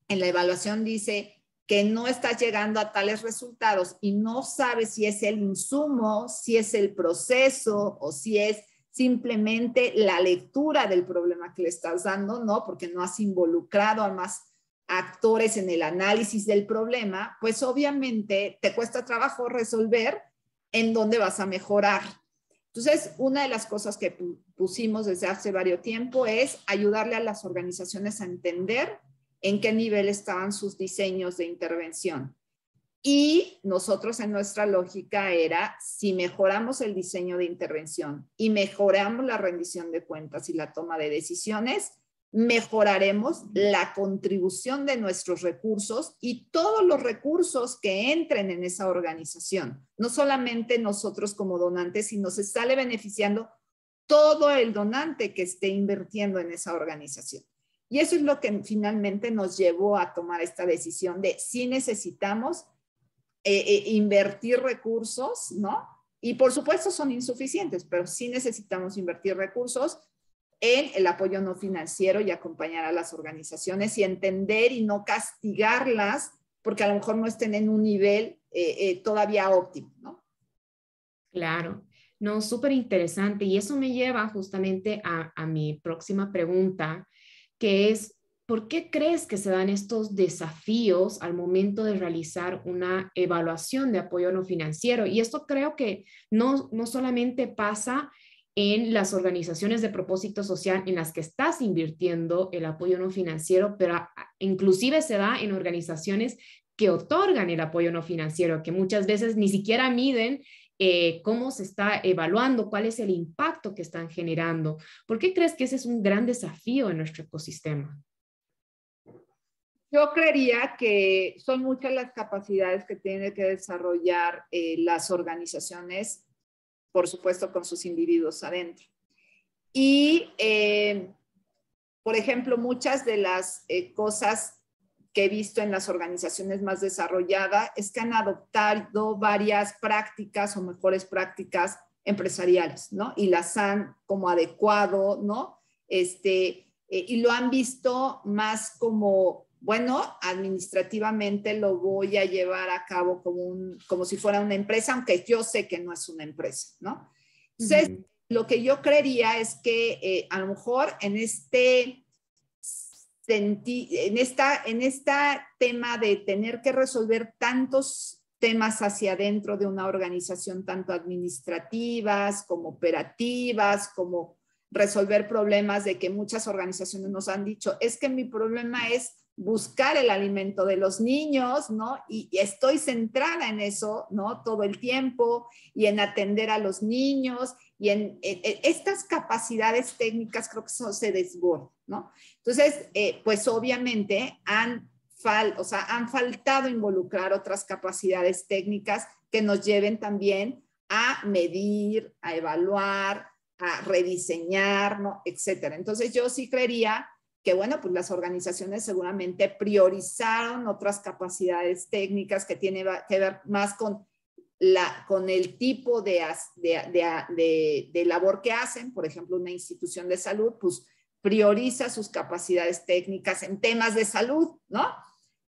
en la evaluación dice que no estás llegando a tales resultados y no sabes si es el insumo, si es el proceso o si es simplemente la lectura del problema que le estás dando, ¿no? Porque no has involucrado a más actores en el análisis del problema, pues obviamente te cuesta trabajo resolver en dónde vas a mejorar. Entonces, una de las cosas que pusimos desde hace varios tiempo es ayudarle a las organizaciones a entender en qué nivel estaban sus diseños de intervención. Y nosotros en nuestra lógica era, si mejoramos el diseño de intervención y mejoramos la rendición de cuentas y la toma de decisiones, mejoraremos la contribución de nuestros recursos y todos los recursos que entren en esa organización. No solamente nosotros como donantes, sino se sale beneficiando todo el donante que esté invirtiendo en esa organización. Y eso es lo que finalmente nos llevó a tomar esta decisión de si necesitamos invertir recursos, ¿no? Y por supuesto son insuficientes, pero sí necesitamos invertir recursos en el apoyo no financiero y acompañar a las organizaciones y entender y no castigarlas porque a lo mejor no estén en un nivel todavía óptimo, ¿no? Claro. No, súper interesante. Y eso me lleva justamente a mi próxima pregunta, que es, ¿por qué crees que se dan estos desafíos al momento de realizar una evaluación de apoyo no financiero? Y esto creo que no solamente pasa en las organizaciones de propósito social en las que estás invirtiendo el apoyo no financiero, pero inclusive se da en organizaciones que otorgan el apoyo no financiero, que muchas veces ni siquiera miden cómo se está evaluando, cuál es el impacto que están generando. ¿Por qué crees que ese es un gran desafío en nuestro ecosistema? Yo creería que son muchas las capacidades que tienen que desarrollar las organizaciones, por supuesto con sus individuos adentro. Y, por ejemplo, muchas de las cosas que he visto en las organizaciones más desarrolladas es que han adoptado varias prácticas o mejores prácticas empresariales, ¿no? Y las han como adecuado, ¿no? Y lo han visto más como, bueno, administrativamente lo voy a llevar a cabo como si fuera una empresa, aunque yo sé que no es una empresa, ¿no? Entonces, lo que yo creería es que a lo mejor en este tema de tener que resolver tantos temas hacia adentro de una organización, tanto administrativas como operativas, como resolver problemas de que muchas organizaciones nos han dicho, es que mi problema es buscar el alimento de los niños, ¿no? Y estoy centrada en eso, ¿no? Todo el tiempo, y en atender a los niños, y en estas capacidades técnicas creo que eso se desborda, ¿no? Entonces, pues obviamente han faltado involucrar otras capacidades técnicas que nos lleven también a medir, a evaluar, a rediseñar, ¿no? Etcétera. Entonces, yo sí creería que, bueno, pues las organizaciones seguramente priorizaron otras capacidades técnicas que tienen que ver más con el tipo de labor que hacen. Por ejemplo, una institución de salud, pues prioriza sus capacidades técnicas en temas de salud, ¿no?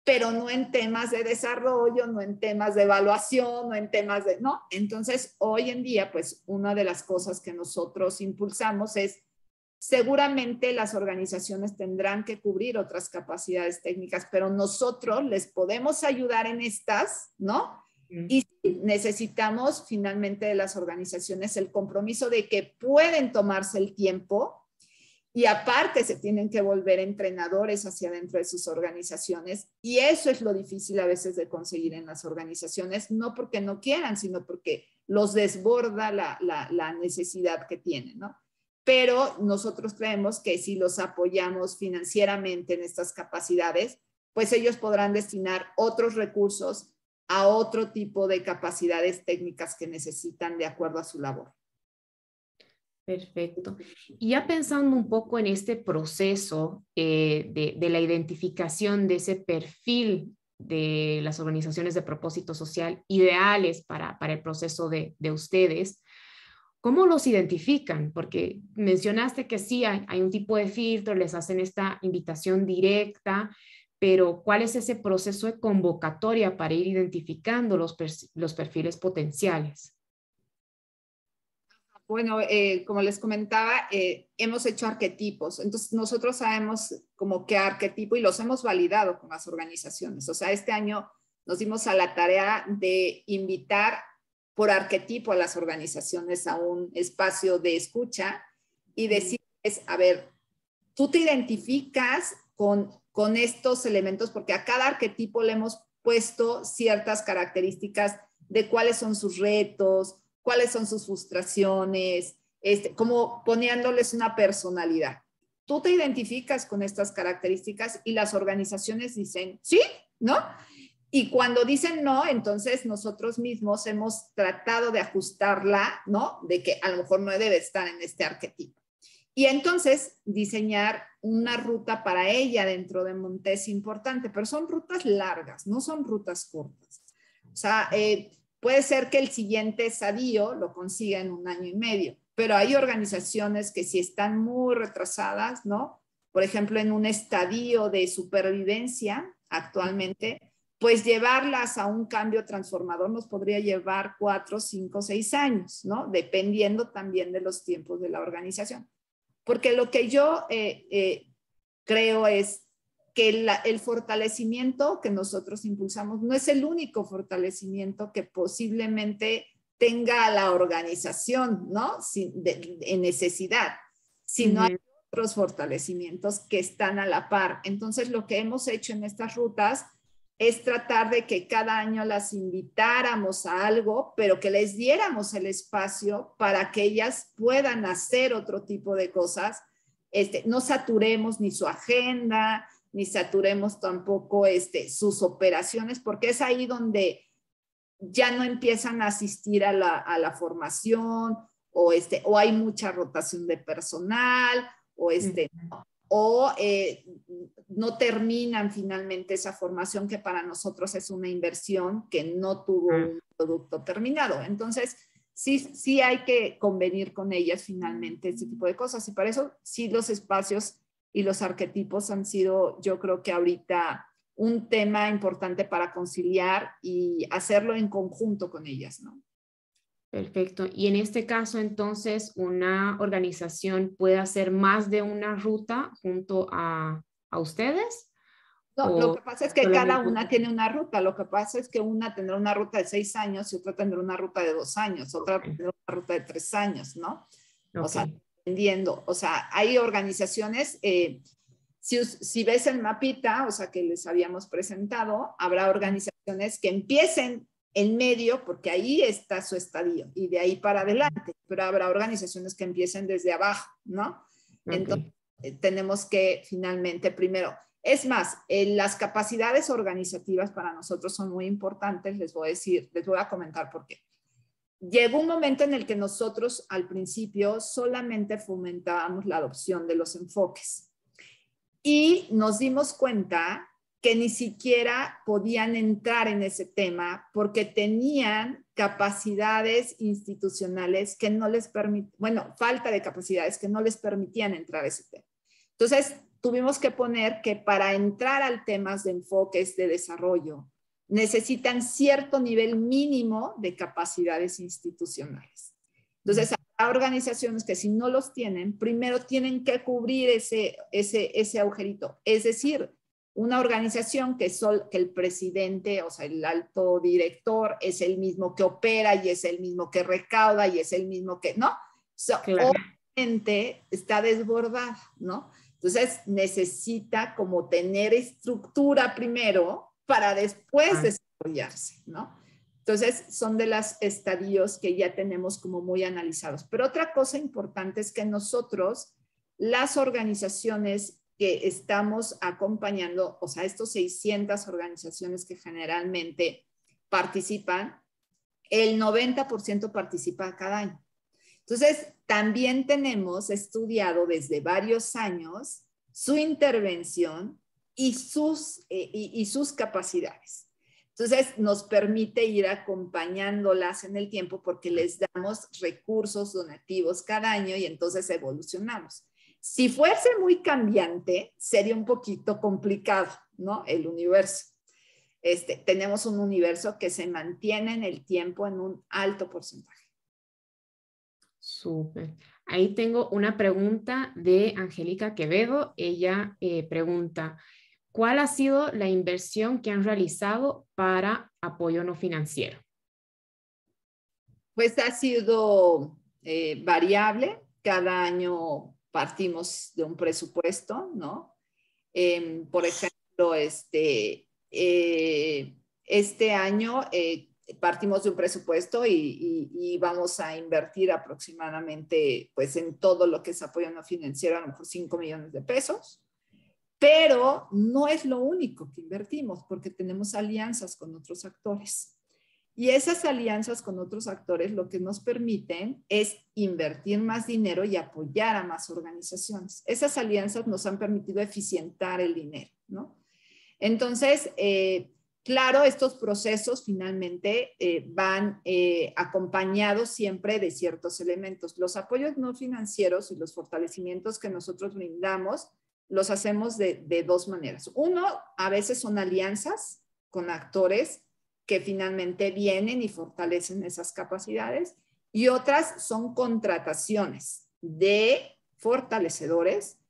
Pero no en temas de desarrollo, no en temas de evaluación, no en temas de, ¿no? Entonces, hoy en día, pues una de las cosas que nosotros impulsamos es, seguramente las organizaciones tendrán que cubrir otras capacidades técnicas, pero nosotros les podemos ayudar en estas, ¿no? Y necesitamos finalmente de las organizaciones el compromiso de que pueden tomarse el tiempo y aparte se tienen que volver entrenadores hacia adentro de sus organizaciones, y eso es lo difícil a veces de conseguir en las organizaciones, no porque no quieran, sino porque los desborda la necesidad que tienen, ¿no? Pero nosotros creemos que si los apoyamos financieramente en estas capacidades, pues ellos podrán destinar otros recursos a otro tipo de capacidades técnicas que necesitan de acuerdo a su labor. Perfecto. Y ya pensando un poco en este proceso de la identificación de ese perfil de las organizaciones de propósito social ideales para el proceso de ustedes, ¿cómo los identifican? Porque mencionaste que sí, hay un tipo de filtro, les hacen esta invitación directa, pero ¿cuál es ese proceso de convocatoria para ir identificando los perfiles potenciales? Bueno, como les comentaba, hemos hecho arquetipos. Entonces, nosotros sabemos como qué arquetipo y los hemos validado con las organizaciones. O sea, este año nos dimos a la tarea de invitar por arquetipo a las organizaciones a un espacio de escucha y decirles, a ver, tú te identificas con estos elementos porque a cada arquetipo le hemos puesto ciertas características de cuáles son sus retos, cuáles son sus frustraciones, como poniéndoles una personalidad. Tú te identificas con estas características y las organizaciones dicen, sí, ¿no? Y cuando dicen no, entonces nosotros mismos hemos tratado de ajustarla, ¿no? De que a lo mejor no debe estar en este arquetipo. Y entonces diseñar una ruta para ella dentro de Monté es importante, pero son rutas largas, no son rutas cortas. O sea, puede ser que el siguiente estadio lo consiga en 1 año y medio, pero hay organizaciones que si están muy retrasadas, ¿no? Por ejemplo, en un estadio de supervivencia actualmente, pues llevarlas a un cambio transformador nos podría llevar 4, 5, 6 años, ¿no? Dependiendo también de los tiempos de la organización. Porque lo que yo creo es que el fortalecimiento que nosotros impulsamos no es el único fortalecimiento que posiblemente tenga la organización, ¿no? En necesidad, sino hay otros fortalecimientos que están a la par. Entonces, lo que hemos hecho en estas rutas es tratar de que cada año las invitáramos a algo, pero que les diéramos el espacio para que ellas puedan hacer otro tipo de cosas. No saturemos ni su agenda, ni saturemos tampoco sus operaciones, porque es ahí donde ya no empiezan a asistir a la formación, o hay mucha rotación de personal, o no terminan finalmente esa formación, que para nosotros es una inversión que no tuvo un producto terminado. Entonces, sí hay que convenir con ellas finalmente este tipo de cosas, y para eso sí los espacios y los arquetipos han sido, yo creo que ahorita, un tema importante para conciliar y hacerlo en conjunto con ellas, ¿no? Perfecto. Y en este caso, entonces, una organización puede hacer más de una ruta junto a ustedes. No, lo que pasa es que cada una tiene una ruta. Lo que pasa es que una tendrá una ruta de 6 años y otra tendrá una ruta de 2 años, otra tendrá una ruta de 3 años, ¿no? O sea, dependiendo. O sea, hay organizaciones, si ves el mapita, o sea, que les habíamos presentado, habrá organizaciones que empiecen en medio, porque ahí está su estadio, y de ahí para adelante, pero habrá organizaciones que empiecen desde abajo, ¿no? Entonces, tenemos que finalmente, primero, es más, las capacidades organizativas para nosotros son muy importantes, les voy a comentar por qué. Llegó un momento en el que nosotros al principio solamente fomentábamos la adopción de los enfoques, y nos dimos cuenta que ni siquiera podían entrar en ese tema porque tenían capacidades institucionales que no les permitían, falta de capacidades que no les permitían entrar a ese tema. Entonces, tuvimos que poner que para entrar al temas de enfoques de desarrollo, necesitan cierto nivel mínimo de capacidades institucionales. Entonces, hay organizaciones que si no los tienen, primero tienen que cubrir ese agujerito. Es decir, una organización que el presidente, o sea, el alto director, es el mismo que opera y es el mismo que recauda y es el mismo que, ¿no? Claro. Obviamente está desbordada, ¿no? Entonces necesita como tener estructura primero para después desarrollarse, ¿no? Entonces son de los estadios que ya tenemos como muy analizados. Pero otra cosa importante es que nosotros, las organizaciones que estamos acompañando, o sea, estos 600 organizaciones que generalmente participan, el 90% participa cada año. Entonces, también tenemos estudiado desde varios años su intervención y sus capacidades. Entonces, nos permite ir acompañándolas en el tiempo porque les damos recursos donativos cada año y entonces evolucionamos. Si fuese muy cambiante, sería un poquito complicado, ¿no? El universo. Tenemos un universo que se mantiene en el tiempo en un alto porcentaje. Súper. Ahí tengo una pregunta de Angélica Quevedo. Ella pregunta, ¿cuál ha sido la inversión que han realizado para apoyo no financiero? Pues ha sido variable. Cada año partimos de un presupuesto, ¿no? Por ejemplo, este año partimos de un presupuesto y vamos a invertir aproximadamente, pues en todo lo que es apoyo no financiero, a lo mejor 5 millones de pesos, pero no es lo único que invertimos porque tenemos alianzas con otros actores. Y esas alianzas con otros actores lo que nos permiten es invertir más dinero y apoyar a más organizaciones. Esas alianzas nos han permitido eficientar el dinero, ¿no? Entonces, claro, estos procesos finalmente van acompañados siempre de ciertos elementos. Los apoyos no financieros y los fortalecimientos que nosotros brindamos los hacemos de 2 maneras. Uno, a veces son alianzas con actores que finalmente vienen y fortalecen esas capacidades, y otras son contrataciones de fortalecedores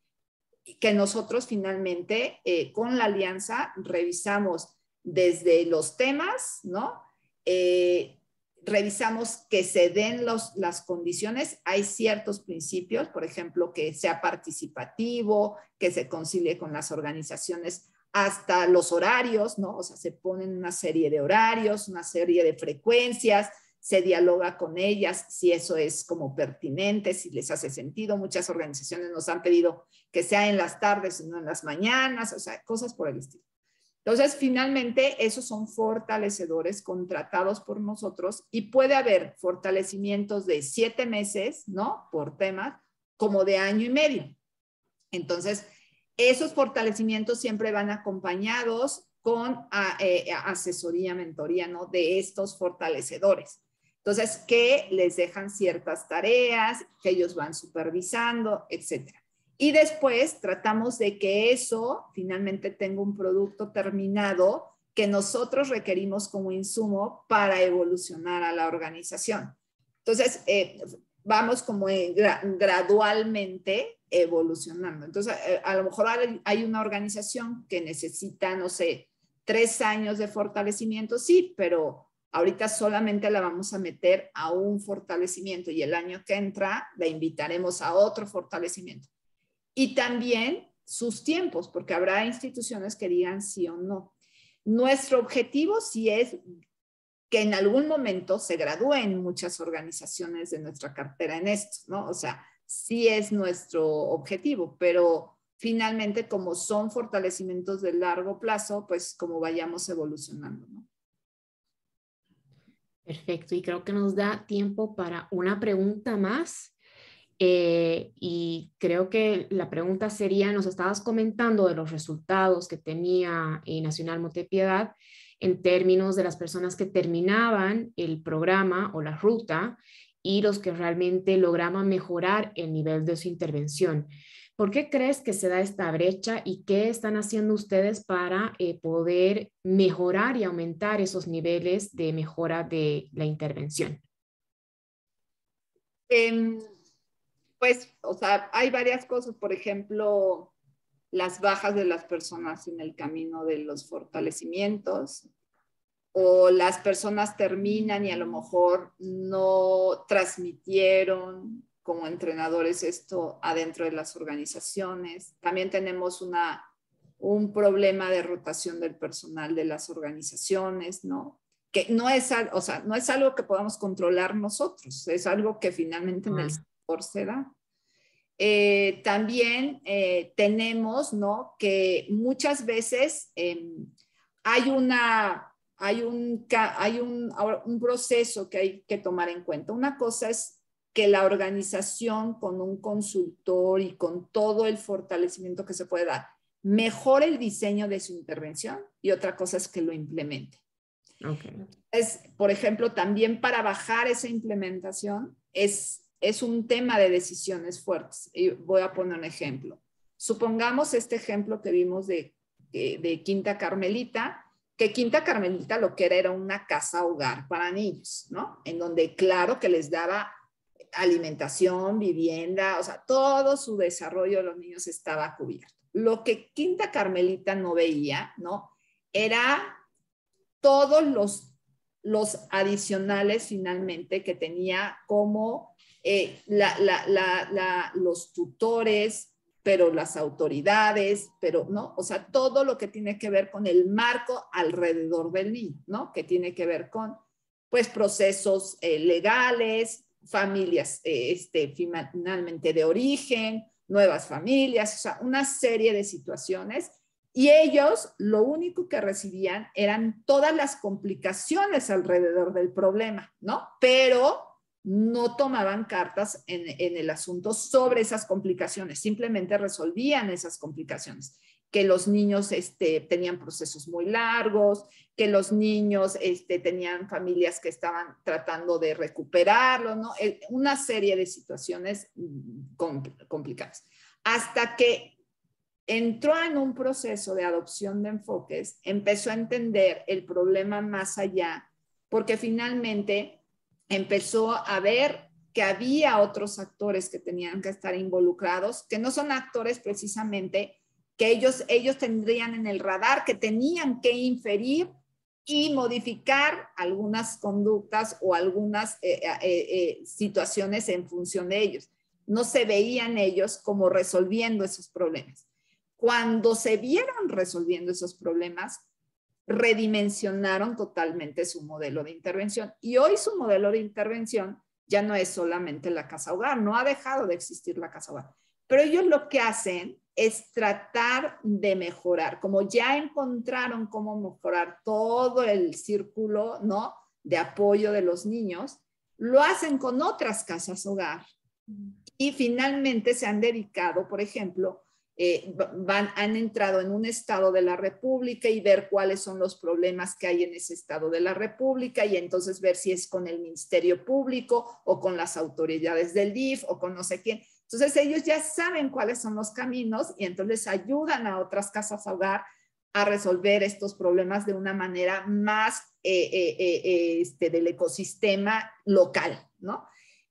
que nosotros finalmente con la alianza revisamos desde los temas, ¿no? Revisamos que se den las condiciones. Hay ciertos principios, por ejemplo, que sea participativo, que se concilie con las organizaciones, hasta los horarios, ¿no? O sea, se ponen una serie de horarios, una serie de frecuencias, se dialoga con ellas si eso es como pertinente, si les hace sentido. Muchas organizaciones nos han pedido que sea en las tardes y no en las mañanas, o sea, cosas por el estilo. Entonces, finalmente, esos son fortalecedores contratados por nosotros y puede haber fortalecimientos de 7 meses, ¿no? Por temas, como de año y medio. Entonces, esos fortalecimientos siempre van acompañados con asesoría, mentoría, ¿no? De estos fortalecedores. Entonces, que les dejan ciertas tareas, que ellos van supervisando, etcétera. Y después tratamos de que eso finalmente tenga un producto terminado que nosotros requerimos como insumo para evolucionar a la organización. Entonces, vamos como gradualmente evolucionando. Entonces, a lo mejor hay una organización que necesita, no sé, 3 años de fortalecimiento, sí, pero ahorita solamente la vamos a meter a un fortalecimiento y el año que entra la invitaremos a otro fortalecimiento. Y también sus tiempos, porque habrá instituciones que digan sí o no. Nuestro objetivo sí es que en algún momento se gradúen muchas organizaciones de nuestra cartera en esto, ¿no? O sea, sí es nuestro objetivo, pero finalmente como son fortalecimientos de largo plazo, pues como vayamos evolucionando, ¿no? Perfecto, y creo que nos da tiempo para una pregunta más. Y creo que la pregunta sería, nos estabas comentando de los resultados que tenía Nacional Montepiedad en términos de las personas que terminaban el programa o la ruta y los que realmente lograban mejorar el nivel de su intervención. ¿Por qué crees que se da esta brecha y qué están haciendo ustedes para poder mejorar y aumentar esos niveles de mejora de la intervención? Pues, o sea, hay varias cosas, por ejemplo, las bajas de las personas en el camino de los fortalecimientos, o las personas terminan y a lo mejor no transmitieron como entrenadores esto adentro de las organizaciones. También tenemos un problema de rotación del personal de las organizaciones, ¿no? Que no es, o sea, no es algo que podamos controlar nosotros, es algo que finalmente en el sector se da. También tenemos, ¿no? Que muchas veces hay un proceso que hay que tomar en cuenta. Una cosa es que la organización con un consultor y con todo el fortalecimiento que se puede dar mejore el diseño de su intervención y otra cosa es que lo implemente. Okay. Por ejemplo, también para bajar esa implementación es un tema de decisiones fuertes. Y voy a poner un ejemplo. Supongamos este ejemplo que vimos de Quinta Carmelita, que Quinta Carmelita lo que era una casa hogar para niños, ¿no? En donde claro que les daba alimentación, vivienda, o sea, todo su desarrollo de los niños estaba cubierto. Lo que Quinta Carmelita no veía, ¿no? Era todos los adicionales finalmente que tenía como los tutores, pero las autoridades, pero no, o sea, todo lo que tiene que ver con el marco alrededor del niño, ¿no? Que tiene que ver con, pues, procesos legales, familias finalmente de origen, nuevas familias, o sea, una serie de situaciones. Y ellos lo único que recibían eran todas las complicaciones alrededor del problema, ¿no? Pero no tomaban cartas en el asunto sobre esas complicaciones, simplemente resolvían esas complicaciones, que los niños tenían procesos muy largos, que los niños tenían familias que estaban tratando de recuperarlo, ¿no? Una serie de situaciones complicadas. Hasta que entró en un proceso de adopción de enfoques, empezó a entender el problema más allá, porque finalmente empezó a ver que había otros actores que tenían que estar involucrados, que no son actores precisamente que ellos tendrían en el radar, que tenían que inferir y modificar algunas conductas o algunas situaciones en función de ellos. No se veían ellos como resolviendo esos problemas. Cuando se vieron resolviendo esos problemas, redimensionaron totalmente su modelo de intervención. Y hoy su modelo de intervención ya no es solamente la casa hogar, no ha dejado de existir la casa hogar. Pero ellos lo que hacen es tratar de mejorar, como ya encontraron cómo mejorar todo el círculo, ¿no?, de apoyo de los niños, lo hacen con otras casas hogar. Y finalmente se han dedicado, por ejemplo, han entrado en un estado de la República y ver cuáles son los problemas que hay en ese estado de la República y entonces ver si es con el Ministerio Público o con las autoridades del DIF o con no sé quién. Entonces ellos ya saben cuáles son los caminos y entonces ayudan a otras casas hogar a resolver estos problemas de una manera más del ecosistema local, ¿no?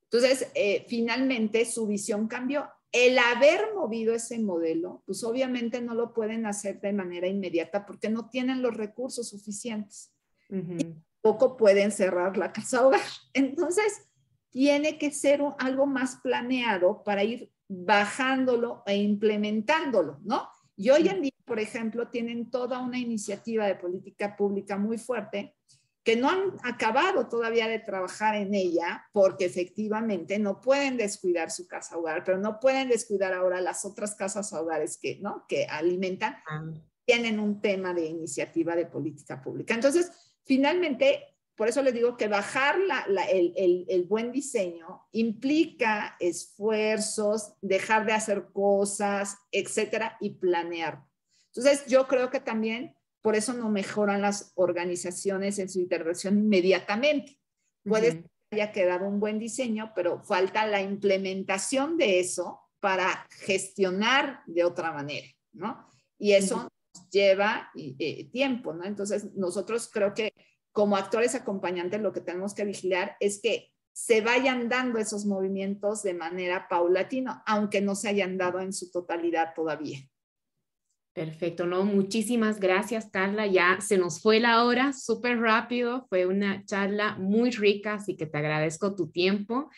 Entonces, finalmente su visión cambió. El haber movido ese modelo, pues obviamente no lo pueden hacer de manera inmediata porque no tienen los recursos suficientes. Y tampoco pueden cerrar la casa hogar. Entonces, tiene que ser algo más planeado para ir bajándolo e implementándolo, ¿no? Y hoy en día, por ejemplo, tienen toda una iniciativa de política pública muy fuerte que no han acabado todavía de trabajar en ella porque efectivamente no pueden descuidar su casa hogar, pero no pueden descuidar ahora las otras casas hogares que, ¿no?, que alimentan, tienen un tema de iniciativa de política pública. Entonces, finalmente, por eso les digo que bajar el buen diseño implica esfuerzos, dejar de hacer cosas, etcétera, y planear. Entonces, yo creo que también por eso no mejoran las organizaciones en su intervención inmediatamente. Puede ser que haya quedado un buen diseño, pero falta la implementación de eso para gestionar de otra manera, ¿no? Y eso nos lleva tiempo, ¿no? Entonces, nosotros creo que como actores acompañantes lo que tenemos que vigilar es que se vayan dando esos movimientos de manera paulatina, aunque no se hayan dado en su totalidad todavía. Perfecto, no, muchísimas gracias, Carla. Ya se nos fue la hora súper rápido. Fue una charla muy rica, así que te agradezco tu tiempo.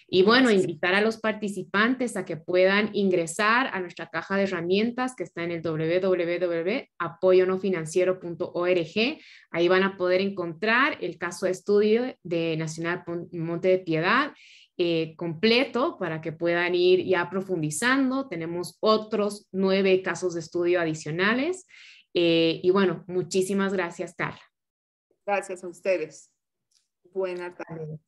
Y bueno, invitar a los participantes a que puedan ingresar a nuestra caja de herramientas que está en el www.apoyonofinanciero.org. Ahí van a poder encontrar el caso de estudio de Nacional Monte de Piedad completo para que puedan ir ya profundizando. Tenemos otros 9 casos de estudio adicionales. Y bueno, muchísimas gracias, Carla. Gracias a ustedes. Buenas tardes.